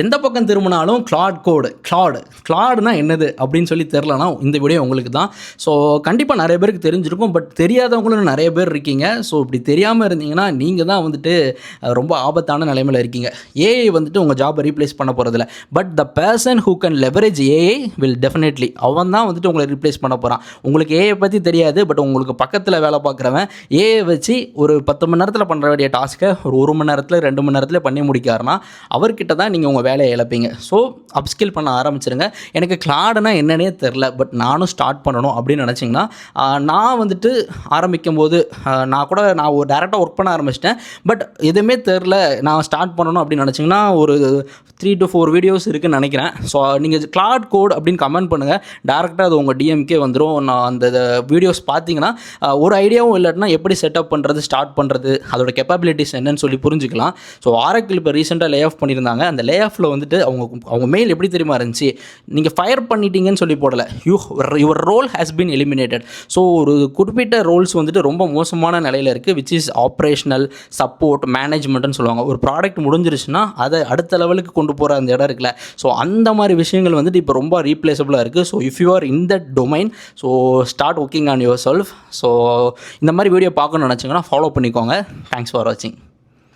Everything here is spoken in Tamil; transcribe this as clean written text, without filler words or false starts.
எந்த பக்கம் திரும்பினாலும் கிளாடுனா என்னது அப்படின்னு சொல்லி தெரிலனா இந்த வீடியோ உங்களுக்கு தான். ஸோ கண்டிப்பாக நிறைய பேருக்கு தெரிஞ்சிருக்கும். பட் தெரியாதவங்களும் நிறைய பேர் இருக்கீங்க. ஸோ இப்படி தெரியாமல் இருந்தீங்கன்னா நீங்கள் தான் வந்துட்டு ரொம்ப ஆபத்தான நிலைமையில் இருக்கீங்க. ஏஐ வந்துட்டு உங்கள் ஜாபை ரீப்ளேஸ் பண்ண போகிறதில்ல. But the person who can leverage AI will definitely அவன் தான் வந்துட்டு உங்களை ரீப்ளேஸ் பண்ண போகிறான். உங்களுக்கு ஏஐ பற்றி தெரியாது. பட் உங்களுக்கு பக்கத்தில் வேலை பார்க்குறவன் ஏஐ வச்சு ஒரு 10 மணி நேரத்தில் பண்ணுற வேண்டிய டாஸ்க்கை ஒரு 1 மணி நேரத்தில் 2 மணி நேரத்தில் பண்ணி முடிக்காருன்னா அவர்கிட்ட தான் நீங்கள் உங்கள் வேலையை இழப்பீங்க. ஸோ அப்ஸ்கில் பண்ண ஆரம்பிச்சிருங்க. எனக்கு கிளாடுனா என்னன்னே தெரில, பட் நானும் ஸ்டார்ட் பண்ணணும் அப்படின்னு நினச்சிங்கன்னா நான் வந்துட்டு ஆரம்பிக்கும் போது நான் ஒரு டேரெக்டாக ஒர்க் பண்ண ஆரம்பிச்சிட்டேன். பட் எதுவுமே தெரில, நான் ஸ்டார்ட் பண்ணணும் அப்படின்னு நினச்சிங்கன்னா ஒரு 3 to 4 வீடியோஸ் இருக்குதுன்னு நினைக்கிறேன். ஸோ நீங்கள் கிளாட் கோட் அப்படின்னு கமெண்ட் பண்ணுங்கள். டேரெக்டாக அது உங்கள் டிஎம்கே வந்துடும். நான் அந்த வீடியோஸ் பார்த்தீங்கன்னா ஒரு ஐடியாவும் இல்லாட்டினா எப்படி செட்டப் பண்ணுறது, ஸ்டார்ட் பண்ணுறது, அதோட கேப்பபிலிட்டிஸ் என்னன்னு சொல்லி புரிஞ்சுக்கலாம். ஸோ ஆரக்கிள் இப்போ ரீசெண்டாக லே ஆஃப் பண்ணியிருந்தாங்க. அந்த லே ஆஃபில் வந்துட்டு அவங்க மெயில் எப்படி தெரியுமா இருந்துச்சு, நீங்கள் ஃபயர் பண்ணிட்டீங்கன்னு சொல்லி போடலை, your role has been eliminated. So ஒரு குறிப்பிட்ட ரோல்ஸ் வந்துட்டு ரொம்ப மோசமான நிலையில் இருக்குது, விச் இஸ் ஆப்ரேஷனல், சப்போர்ட், மேனேஜ்மெண்ட்னு சொல்லுவாங்க. ஒரு ப்ராடக்ட் முடிஞ்சிருச்சுன்னா அதை அடுத்த லெவலுக்கு கொண்டு போகிற அந்த இடம் இருக்குல்ல, ஸோ அந்த மாதிரி விஷயங்கள் வந்துட்டு இப்போ ரொம்ப ரீப்ளேசபிளாக இருக்குது. So if you are in that domain, so start working on your self. So இந்த மாதிரி வீடியோ பார்க்கணும்னு நினச்சிங்கன்னா ஃபாலோ பண்ணிக்கோங்க. தேங்க்ஸ் ஃபார் வாட்சிங்.